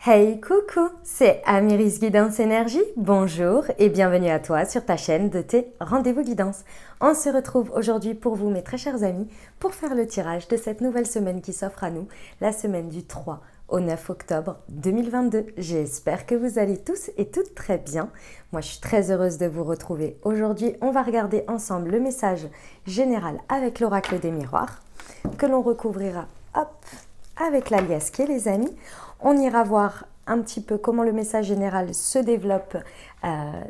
Hey coucou, c'est Amiris Guidance Énergie, bonjour et bienvenue à toi sur ta chaîne de tes rendez-vous guidance. On se retrouve aujourd'hui pour vous mes très chers amis pour faire le tirage de cette nouvelle semaine qui s'offre à nous, la semaine du 3 au 9 octobre 2022. J'espère que vous allez tous et toutes très bien. Moi je suis très heureuse de vous retrouver. Aujourd'hui on va regarder ensemble le message général avec l'oracle des miroirs que l'on recouvrira avec l'alias qui est les amis. On ira voir un petit peu comment le message général se développe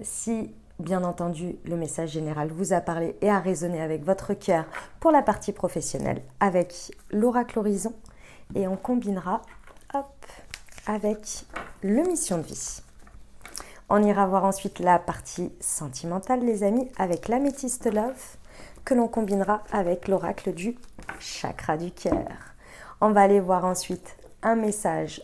si, bien entendu, le message général vous a parlé et a résonné avec votre cœur pour la partie professionnelle avec l'oracle horizon et on combinera avec le mission de vie. On ira voir ensuite la partie sentimentale, les amis, avec l'améthyste love que l'on combinera avec l'oracle du chakra du cœur. On va aller voir ensuite un message,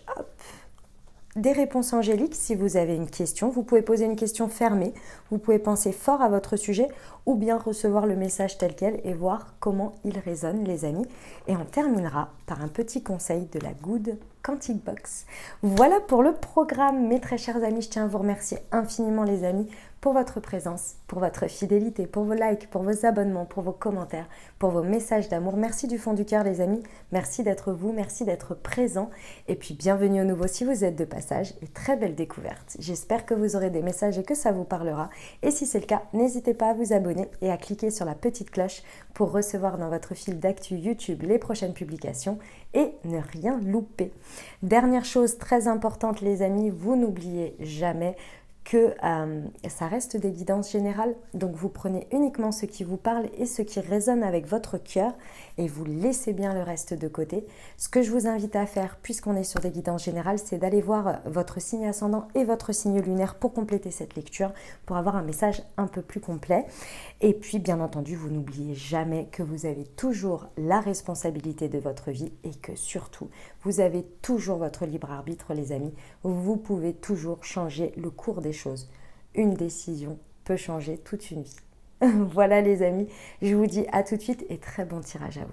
des réponses angéliques. Si vous avez une question, vous pouvez poser une question fermée, vous pouvez penser fort à votre sujet ou bien recevoir le message tel quel et voir comment il résonne, les amis. Et on terminera par un petit conseil de la Good Quantic Box. Voilà pour le programme, mes très chers amis. Je tiens à vous remercier infiniment, les amis, pour votre présence, pour votre fidélité, pour vos likes, pour vos abonnements, pour vos commentaires, pour vos messages d'amour. Merci du fond du cœur, les amis. Merci d'être vous, merci d'être présent. Et puis, bienvenue au nouveau si vous êtes de passage et très belle découverte. J'espère que vous aurez des messages et que ça vous parlera. Et si c'est le cas, n'hésitez pas à vous abonner et à cliquer sur la petite cloche pour recevoir dans votre fil d'actu YouTube les prochaines publications et ne rien louper. Dernière chose très importante, les amis, vous n'oubliez jamais que ça reste des guidances générales, donc vous prenez uniquement ce qui vous parle et ce qui résonne avec votre cœur et vous laissez bien le reste de côté. Ce que je vous invite à faire, puisqu'on est sur des guidances générales, c'est d'aller voir votre signe ascendant et votre signe lunaire pour compléter cette lecture, pour avoir un message un peu plus complet. Et puis, bien entendu, vous n'oubliez jamais que vous avez toujours la responsabilité de votre vie et que surtout, vous avez toujours votre libre arbitre, les amis. Vous pouvez toujours changer le cours des choses. Une décision peut changer toute une vie. Voilà, les amis, je vous dis à tout de suite et très bon tirage à vous.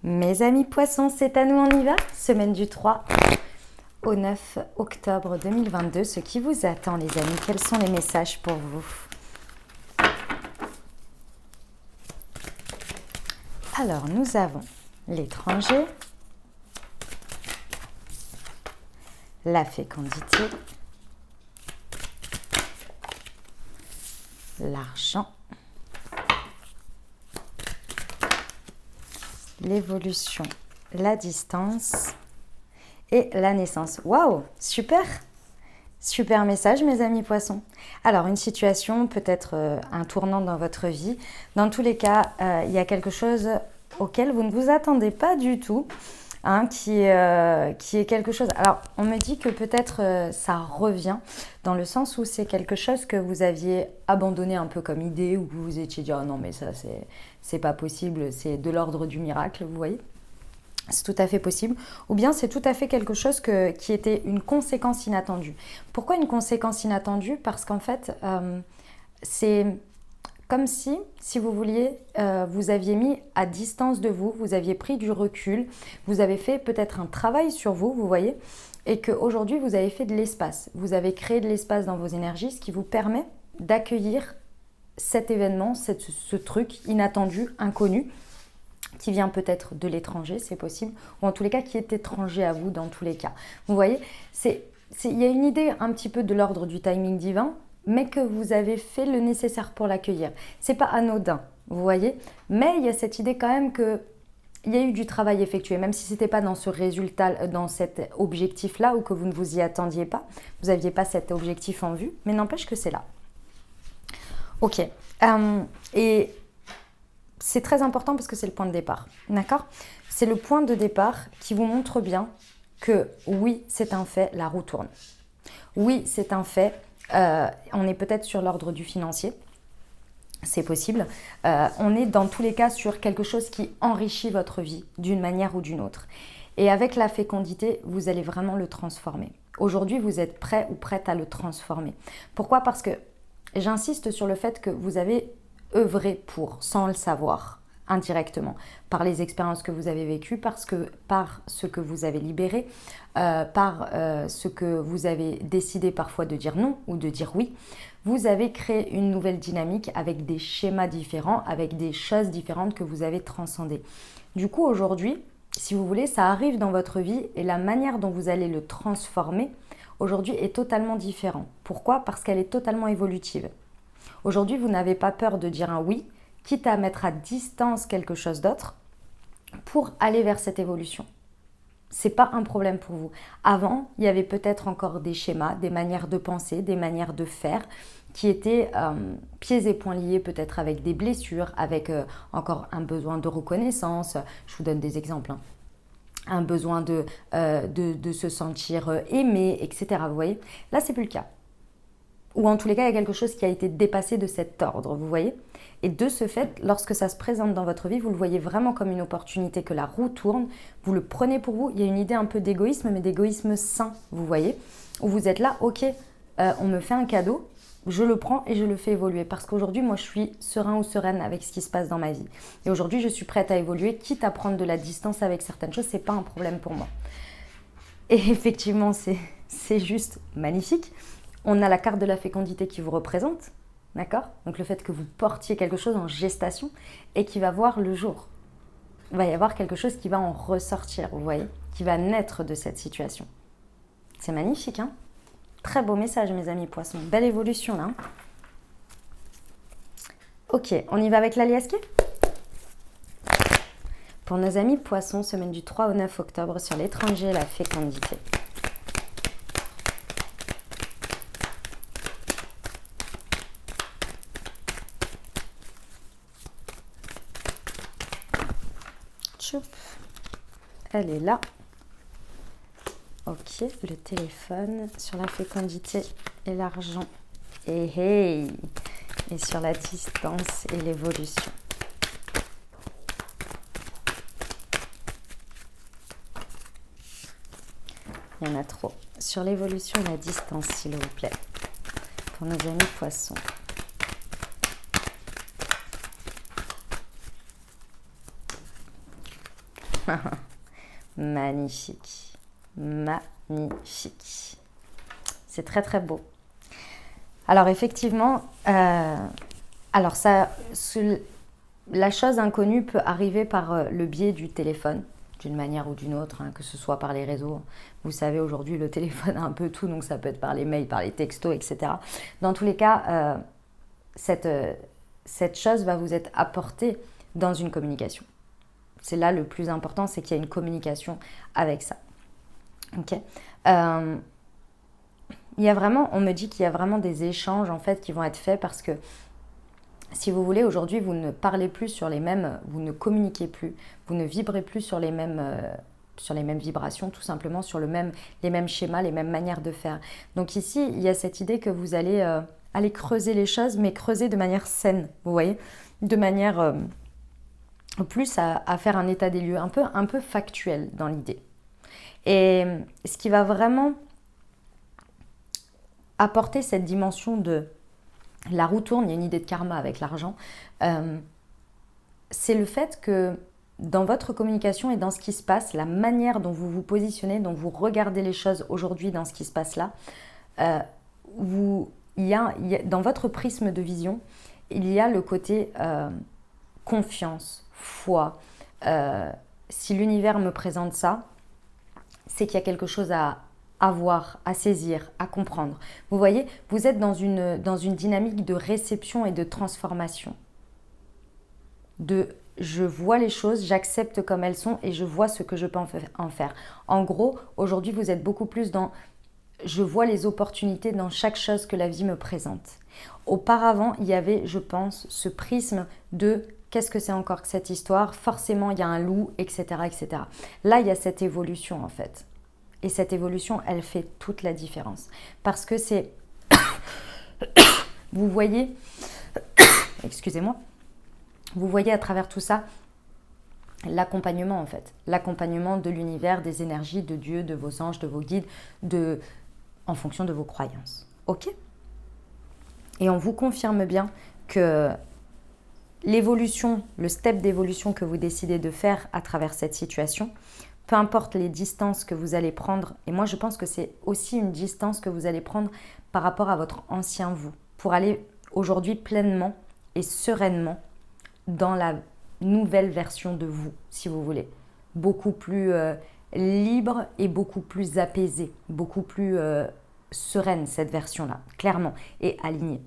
Mes amis poissons, c'est à nous, on y va. Semaine du 3 au 9 octobre 2022. Ce qui vous attend, les amis, quels sont les messages pour vous? Alors, nous avons l'étranger, la fécondité, l'argent, l'évolution, la distance et la naissance. Waouh, super! Super message, mes amis poissons. Alors, une situation, peut-être un tournant dans votre vie. Dans tous les cas, il y a quelque chose auquel vous ne vous attendez pas du tout, qui est quelque chose... Alors, on me dit que peut-être ça revient, dans le sens où c'est quelque chose que vous aviez abandonné un peu comme idée, ou que vous vous étiez dit « Oh non, mais ça, c'est pas possible, c'est de l'ordre du miracle », vous voyez ? C'est tout à fait possible. Ou bien c'est tout à fait quelque chose qui était une conséquence inattendue. Pourquoi une conséquence inattendue? Parce qu'en fait, c'est comme si vous vouliez, vous aviez mis à distance de vous, vous aviez pris du recul, vous avez fait peut-être un travail sur vous, vous voyez, et qu'aujourd'hui vous avez fait de l'espace. Vous avez créé de l'espace dans vos énergies, ce qui vous permet d'accueillir cet événement, ce truc inattendu, inconnu, qui vient peut-être de l'étranger, c'est possible, ou en tous les cas qui est étranger à vous dans tous les cas. Vous voyez, il y a une idée un petit peu de l'ordre du timing divin, mais que vous avez fait le nécessaire pour l'accueillir. C'est pas anodin, vous voyez, mais il y a cette idée quand même que il y a eu du travail effectué, même si ce n'était pas dans ce résultat, dans cet objectif-là, ou que vous ne vous y attendiez pas, vous n'aviez pas cet objectif en vue, mais n'empêche que c'est là. Ok, et c'est très important parce que c'est le point de départ, d'accord? C'est le point de départ qui vous montre bien que oui, c'est un fait, la roue tourne. Oui, c'est un fait, on est peut-être sur l'ordre du financier, c'est possible. On est dans tous les cas sur quelque chose qui enrichit votre vie d'une manière ou d'une autre. Et avec la fécondité, vous allez vraiment le transformer. Aujourd'hui, vous êtes prêt ou prête à le transformer. Pourquoi? Parce que j'insiste sur le fait que vous avez œuvrer pour, sans le savoir, indirectement, par les expériences que vous avez vécues, par ce que vous avez libéré, par ce que vous avez décidé parfois de dire non ou de dire oui. Vous avez créé une nouvelle dynamique avec des schémas différents, avec des choses différentes que vous avez transcendées. Du coup, aujourd'hui, si vous voulez, ça arrive dans votre vie et la manière dont vous allez le transformer aujourd'hui est totalement différente. Pourquoi? Parce qu'elle est totalement évolutive. Aujourd'hui, vous n'avez pas peur de dire un oui, quitte à mettre à distance quelque chose d'autre pour aller vers cette évolution. C'est pas un problème pour vous. Avant, il y avait peut-être encore des schémas, des manières de penser, des manières de faire qui étaient pieds et poings liés peut-être avec des blessures, avec encore un besoin de reconnaissance. Je vous donne des exemples. Un besoin de se sentir aimé, etc. Vous voyez? Là, c'est plus le cas. Ou en tous les cas, il y a quelque chose qui a été dépassé de cet ordre, vous voyez? Et de ce fait, lorsque ça se présente dans votre vie, vous le voyez vraiment comme une opportunité que la roue tourne, vous le prenez pour vous. Il y a une idée un peu d'égoïsme, mais d'égoïsme sain, vous voyez? Où vous êtes là, ok, on me fait un cadeau, je le prends et je le fais évoluer. Parce qu'aujourd'hui, moi, je suis serein ou sereine avec ce qui se passe dans ma vie. Et aujourd'hui, je suis prête à évoluer, quitte à prendre de la distance avec certaines choses, c'est pas un problème pour moi. Et effectivement, c'est juste magnifique. On a la carte de la fécondité qui vous représente, d'accord? Donc le fait que vous portiez quelque chose en gestation et qui va voir le jour. Il va y avoir quelque chose qui va en ressortir, vous voyez, qui va naître de cette situation. C'est magnifique, hein? Très beau message, mes amis poissons. Belle évolution, là. Hein. Ok, on y va avec l'aliasqué? Pour nos amis poissons, semaine du 3 au 9 octobre sur l'étranger et la fécondité. Elle est là. Ok, le téléphone sur la fécondité et l'argent. Et sur la distance et l'évolution. Il y en a trop. Sur l'évolution et la distance, s'il vous plaît. Pour nos amis poissons. Magnifique. Magnifique. C'est très très beau. Alors effectivement, la chose inconnue peut arriver par le biais du téléphone, d'une manière ou d'une autre, hein, que ce soit par les réseaux. Vous savez, aujourd'hui, le téléphone a un peu tout, donc ça peut être par les mails, par les textos, etc. Dans tous les cas, cette chose va vous être apportée dans une communication. C'est là le plus important, c'est qu'il y a une communication avec ça. Ok. Il y a vraiment, on me dit qu'il y a vraiment des échanges en fait qui vont être faits parce que si vous voulez, aujourd'hui, vous ne parlez plus sur les mêmes, vous ne communiquez plus, vous ne vibrez plus sur les mêmes vibrations, tout simplement sur les mêmes schémas, les mêmes manières de faire. Donc ici, il y a cette idée que vous allez aller creuser les choses, mais creuser de manière saine, vous voyez, de manière plus à faire un état des lieux, un peu factuel dans l'idée. Et ce qui va vraiment apporter cette dimension de la roue tourne, il y a une idée de karma avec l'argent, c'est le fait que dans votre communication et dans ce qui se passe, la manière dont vous vous positionnez, dont vous regardez les choses aujourd'hui dans ce qui se passe là, dans votre prisme de vision, il y a le côté confiance, foi. Si l'univers me présente ça, c'est qu'il y a quelque chose à voir, à saisir, à comprendre. Vous voyez, vous êtes dans une dynamique de réception et de transformation. Je vois les choses, j'accepte comme elles sont et je vois ce que je peux en faire. En gros, aujourd'hui, vous êtes beaucoup plus dans je vois les opportunités dans chaque chose que la vie me présente. Auparavant, il y avait, je pense, ce prisme de qu'est-ce que c'est encore que cette histoire? Forcément, il y a un loup, etc., etc. Là, il y a cette évolution, en fait. Et cette évolution, elle fait toute la différence. Parce que c'est... Vous voyez... Excusez-moi. Vous voyez à travers tout ça l'accompagnement, en fait. L'accompagnement de l'univers, des énergies, de Dieu, de vos anges, de vos guides, en fonction de vos croyances. Ok? Et on vous confirme bien que l'évolution, le step d'évolution que vous décidez de faire à travers cette situation, peu importe les distances que vous allez prendre, et moi je pense que c'est aussi une distance que vous allez prendre par rapport à votre ancien vous, pour aller aujourd'hui pleinement et sereinement dans la nouvelle version de vous, si vous voulez. Beaucoup plus libre et beaucoup plus apaisée, beaucoup plus sereine cette version-là, clairement, et alignée.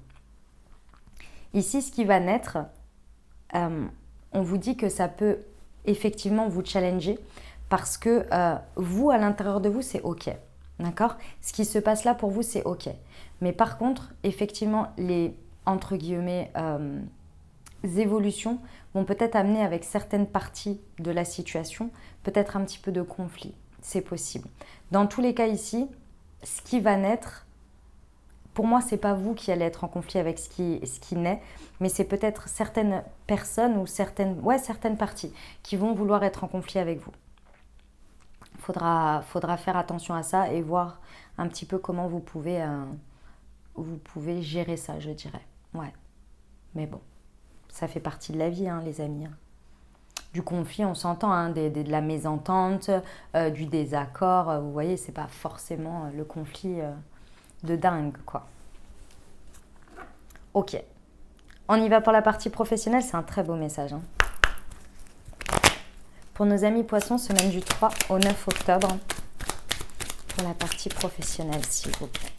Ici, ce qui va naître, on vous dit que ça peut effectivement vous challenger parce que vous, à l'intérieur de vous, c'est OK. D'accord? Ce qui se passe là pour vous, c'est OK. Mais par contre, effectivement, les, entre guillemets, évolutions vont peut-être amener avec certaines parties de la situation, peut-être un petit peu de conflit. C'est possible. Dans tous les cas ici, ce qui va naître, pour moi, c'est pas vous qui allez être en conflit avec ce qui naît, mais c'est peut-être certaines personnes ou certaines parties qui vont vouloir être en conflit avec vous. Faudra faire attention à ça et voir un petit peu comment vous pouvez gérer ça, je dirais. Ouais. Mais bon, ça fait partie de la vie, hein, les amis. Du conflit, on s'entend, hein, de la mésentente, du désaccord. Vous voyez, c'est pas forcément le conflit de dingue, quoi. Ok. On y va pour la partie professionnelle. C'est un très beau message, hein. Pour nos amis poissons, semaine du 3 au 9 octobre. Pour la partie professionnelle, s'il vous plaît.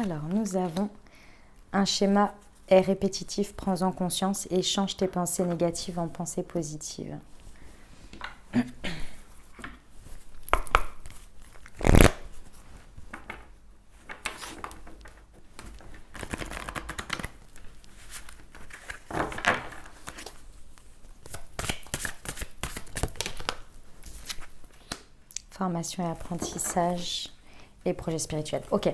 Alors, nous avons un schéma est répétitif, prends-en conscience et change tes pensées négatives en pensées positives. Formation et apprentissage et projet spirituel. Ok.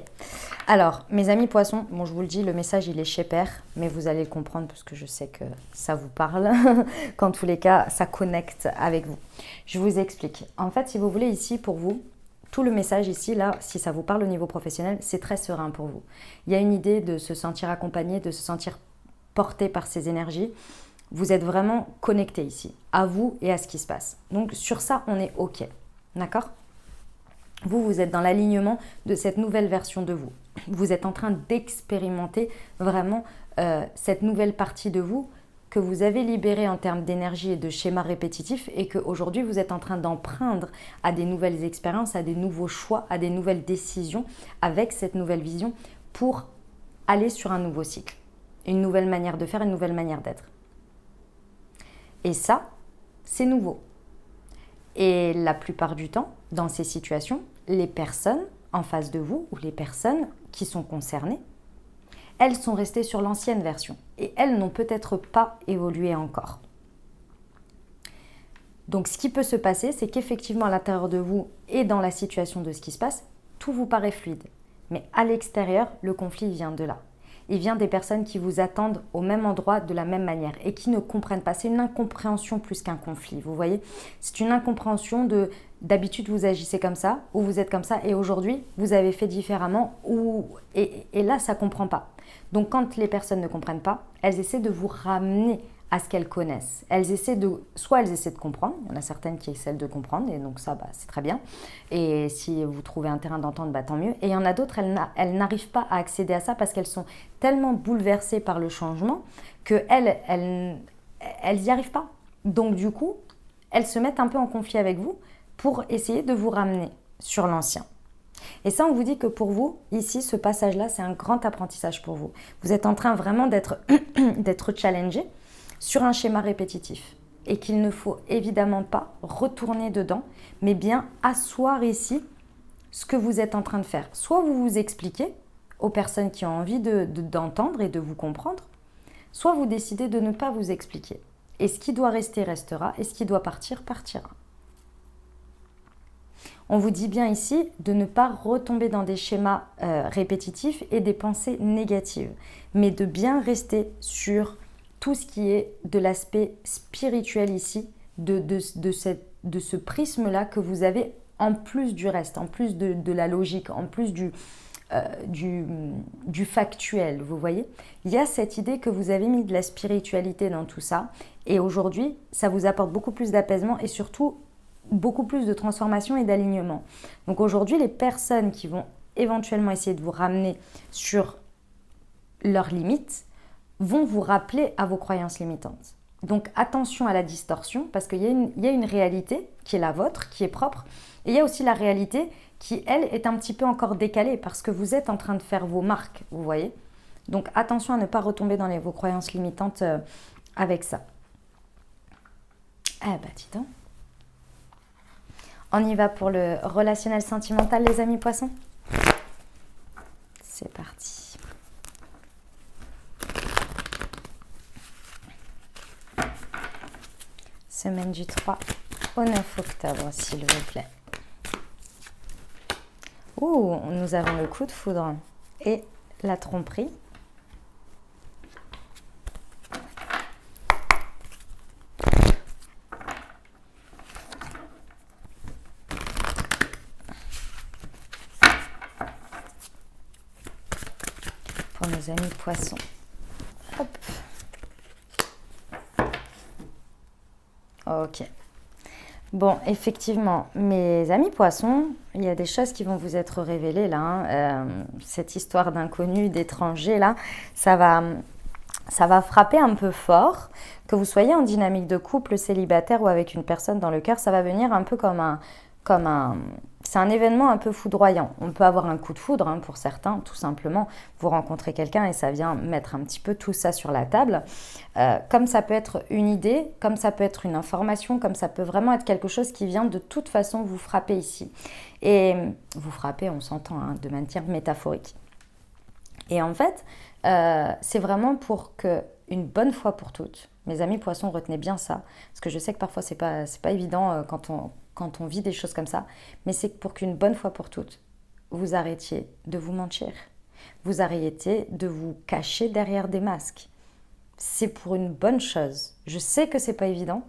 Alors, mes amis poissons, bon, je vous le dis, le message, il est chez Père, mais vous allez le comprendre parce que je sais que ça vous parle. Qu'en tous les cas, ça connecte avec vous. Je vous explique. En fait, si vous voulez, ici, pour vous, tout le message ici, là, si ça vous parle au niveau professionnel, c'est très serein pour vous. Il y a une idée de se sentir accompagné, de se sentir porté par ces énergies. Vous êtes vraiment connecté ici, à vous et à ce qui se passe. Donc, sur ça, on est OK. D'accord ? Vous êtes dans l'alignement de cette nouvelle version de vous. Vous êtes en train d'expérimenter vraiment cette nouvelle partie de vous que vous avez libérée en termes d'énergie et de schémas répétitifs et qu'aujourd'hui vous êtes en train d'emprunter à des nouvelles expériences, à des nouveaux choix, à des nouvelles décisions avec cette nouvelle vision pour aller sur un nouveau cycle, une nouvelle manière de faire, une nouvelle manière d'être. Et ça, c'est nouveau. Et la plupart du temps, dans ces situations, les personnes en face de vous ou les personnes qui sont concernées, elles sont restées sur l'ancienne version et elles n'ont peut-être pas évolué encore. Donc ce qui peut se passer, c'est qu'effectivement à l'intérieur de vous et dans la situation de ce qui se passe, tout vous paraît fluide. Mais à l'extérieur, le conflit vient de là. Il vient des personnes qui vous attendent au même endroit de la même manière et qui ne comprennent pas. C'est une incompréhension plus qu'un conflit, vous voyez. C'est une incompréhension de d'habitude vous agissez comme ça ou vous êtes comme ça et aujourd'hui vous avez fait différemment et là ça ne comprend pas. Donc quand les personnes ne comprennent pas, elles essaient de vous ramener à ce qu'elles connaissent. Soit elles essaient de comprendre, il y en a certaines qui essaient de comprendre et donc ça c'est très bien. Et si vous trouvez un terrain d'entente, tant mieux. Et il y en a d'autres, elles n'arrivent pas à accéder à ça parce qu'elles sont tellement bouleversées par le changement qu'elles n'y arrivent pas. Donc du coup, elles se mettent un peu en conflit avec vous pour essayer de vous ramener sur l'ancien. Et ça, on vous dit que pour vous, ici, ce passage-là, c'est un grand apprentissage pour vous. Vous êtes en train vraiment d'être challengé sur un schéma répétitif et qu'il ne faut évidemment pas retourner dedans, mais bien asseoir ici ce que vous êtes en train de faire. Soit vous vous expliquez aux personnes qui ont envie d'entendre et de vous comprendre, soit vous décidez de ne pas vous expliquer. Et ce qui doit rester, restera, et ce qui doit partir, partira. On vous dit bien ici de ne pas retomber dans des schémas répétitifs et des pensées négatives, mais de bien rester sur tout ce qui est de l'aspect spirituel ici, de ce prisme-là que vous avez en plus du reste, en plus de la logique, en plus du factuel, vous voyez. Il y a cette idée que vous avez mis de la spiritualité dans tout ça, et aujourd'hui, ça vous apporte beaucoup plus d'apaisement et surtout beaucoup plus de transformation et d'alignement. Donc aujourd'hui, les personnes qui vont éventuellement essayer de vous ramener sur leurs limites vont vous rappeler à vos croyances limitantes. Donc attention à la distorsion, parce qu'il y a une réalité qui est la vôtre, qui est propre, et il y a aussi la réalité qui, elle, est un petit peu encore décalée, parce que vous êtes en train de faire vos marques, vous voyez. Donc attention à ne pas retomber dans vos croyances limitantes avec ça. Ah bah dis donc. On y va pour le relationnel sentimental, les amis poissons. C'est parti. Semaine du 3 au 9 octobre, s'il vous plaît. Ouh, nous avons le coup de foudre et la tromperie. Pour nos amis poissons. Hop. Ok. Bon, effectivement, mes amis poissons, il y a des choses qui vont vous être révélées là. Cette histoire d'inconnu, d'étranger là, ça va frapper un peu fort. Que vous soyez en dynamique de couple, célibataire ou avec une personne dans le cœur, ça va venir un peu c'est un événement un peu foudroyant. On peut avoir un coup de foudre pour certains, tout simplement. Vous rencontrez quelqu'un et ça vient mettre un petit peu tout ça sur la table. Comme ça peut être une idée, comme ça peut être une information, comme ça peut vraiment être quelque chose qui vient de toute façon vous frapper ici. Et vous frapper, on s'entend, de manière métaphorique. Et en fait, c'est vraiment pour que, une bonne fois pour toutes, mes amis poissons, retenez bien ça, parce que je sais que parfois c'est pas évident quand on vit des choses comme ça, mais c'est pour qu'une bonne fois pour toutes, vous arrêtiez de vous mentir, vous arrêtiez de vous cacher derrière des masques. C'est pour une bonne chose. Je sais que c'est pas évident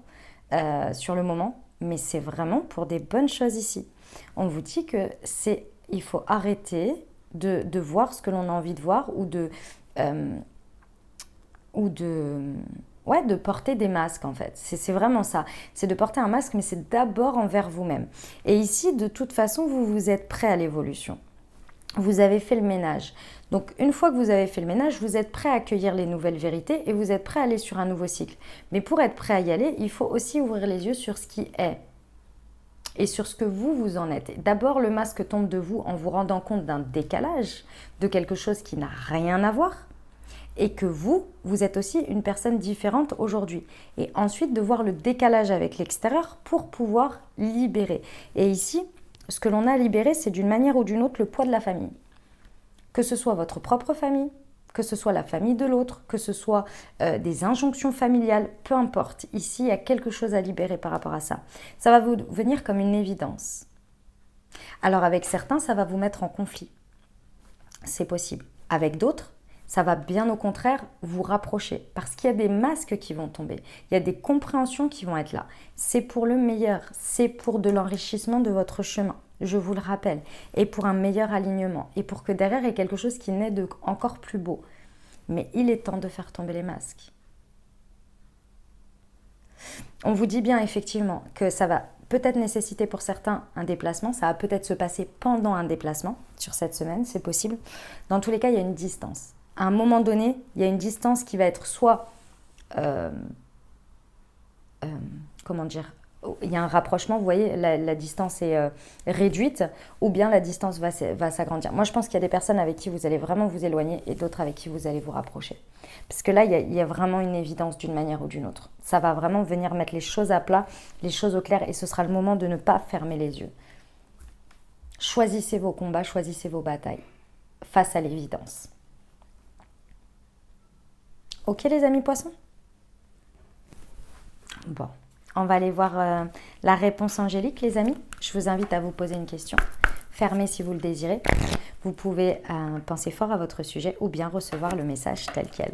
sur le moment, mais c'est vraiment pour des bonnes choses ici. On vous dit que il faut arrêter de voir ce que l'on a envie de voir ou de porter des masques en fait. C'est vraiment ça. C'est de porter un masque, mais c'est d'abord envers vous-même. Et ici, de toute façon, vous êtes prêt à l'évolution. Vous avez fait le ménage. Donc, une fois que vous avez fait le ménage, vous êtes prêt à accueillir les nouvelles vérités et vous êtes prêt à aller sur un nouveau cycle. Mais pour être prêt à y aller, il faut aussi ouvrir les yeux sur ce qui est et sur ce que vous en êtes. D'abord, le masque tombe de vous en vous rendant compte d'un décalage, de quelque chose qui n'a rien à voir, et que vous êtes aussi une personne différente aujourd'hui. Et ensuite, de voir le décalage avec l'extérieur pour pouvoir libérer. Et ici, ce que l'on a libéré, c'est d'une manière ou d'une autre le poids de la famille. Que ce soit votre propre famille, que ce soit la famille de l'autre, que ce soit des injonctions familiales, peu importe. Ici, il y a quelque chose à libérer par rapport à ça. Ça va vous venir comme une évidence. Alors avec certains, ça va vous mettre en conflit. C'est possible. Avec d'autres, ça va bien au contraire vous rapprocher parce qu'il y a des masques qui vont tomber, il y a des compréhensions qui vont être là. C'est pour le meilleur, c'est pour de l'enrichissement de votre chemin, je vous le rappelle, et pour un meilleur alignement, et pour que derrière il y ait quelque chose qui naît de encore plus beau. Mais il est temps de faire tomber les masques. On vous dit bien effectivement que ça va peut-être nécessiter pour certains un déplacement, ça va peut-être se passer pendant un déplacement sur cette semaine, c'est possible. Dans tous les cas, il y a une distance. À un moment donné, il y a une distance qui va être soit, comment dire, il y a un rapprochement, vous voyez, la distance est réduite, ou bien la distance va s'agrandir. Moi, je pense qu'il y a des personnes avec qui vous allez vraiment vous éloigner et d'autres avec qui vous allez vous rapprocher. Parce que là, il y a vraiment une évidence d'une manière ou d'une autre. Ça va vraiment venir mettre les choses à plat, les choses au clair, et ce sera le moment de ne pas fermer les yeux. Choisissez vos combats, choisissez vos batailles face à l'évidence. Ok les amis poissons? Bon, on va aller voir la réponse angélique les amis. Je vous invite à vous poser une question. Fermez si vous le désirez. Vous pouvez penser fort à votre sujet ou bien recevoir le message tel quel.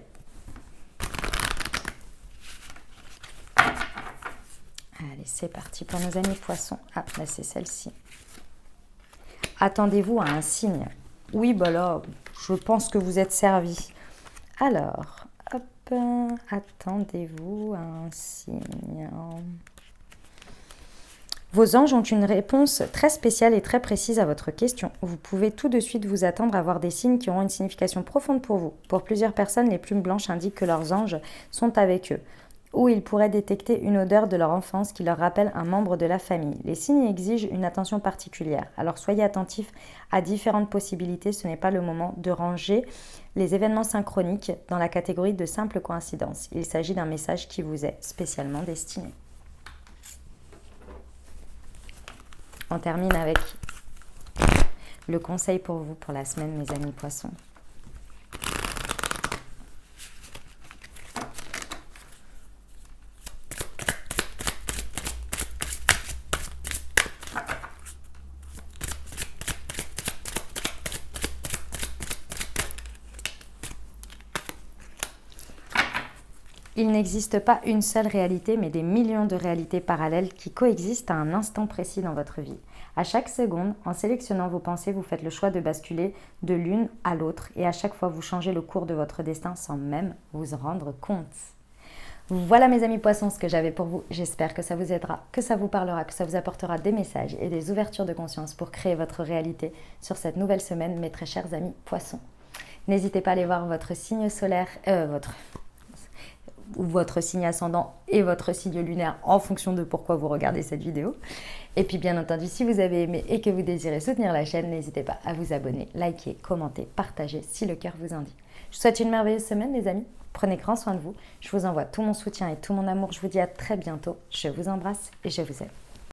Allez, c'est parti pour nos amis poissons. Ah, là c'est celle-ci. Attendez-vous à un signe. Oui, bah là, je pense que vous êtes servi. Alors, hop, attendez-vous à un signe. Vos anges ont une réponse très spéciale et très précise à votre question. Vous pouvez tout de suite vous attendre à voir des signes qui auront une signification profonde pour vous. Pour plusieurs personnes, les plumes blanches indiquent que leurs anges sont avec eux, ou ils pourraient détecter une odeur de leur enfance qui leur rappelle un membre de la famille. Les signes exigent une attention particulière, alors soyez attentifs à différentes possibilités. Ce n'est pas le moment de ranger les événements synchroniques dans la catégorie de simples coïncidences. Il s'agit d'un message qui vous est spécialement destiné. On termine avec le conseil pour vous pour la semaine, mes amis poissons. Il n'existe pas une seule réalité, mais des millions de réalités parallèles qui coexistent à un instant précis dans votre vie. À chaque seconde, en sélectionnant vos pensées, vous faites le choix de basculer de l'une à l'autre et à chaque fois, vous changez le cours de votre destin sans même vous en rendre compte. Voilà mes amis poissons ce que j'avais pour vous. J'espère que ça vous aidera, que ça vous parlera, que ça vous apportera des messages et des ouvertures de conscience pour créer votre réalité sur cette nouvelle semaine, mes très chers amis poissons. N'hésitez pas à aller voir votre signe solaire, votre signe ascendant et votre signe lunaire en fonction de pourquoi vous regardez cette vidéo. Et puis bien entendu, si vous avez aimé et que vous désirez soutenir la chaîne, n'hésitez pas à vous abonner, liker, commenter, partager si le cœur vous indique. Je vous souhaite une merveilleuse semaine les amis. Prenez grand soin de vous. Je vous envoie tout mon soutien et tout mon amour. Je vous dis à très bientôt. Je vous embrasse et je vous aime.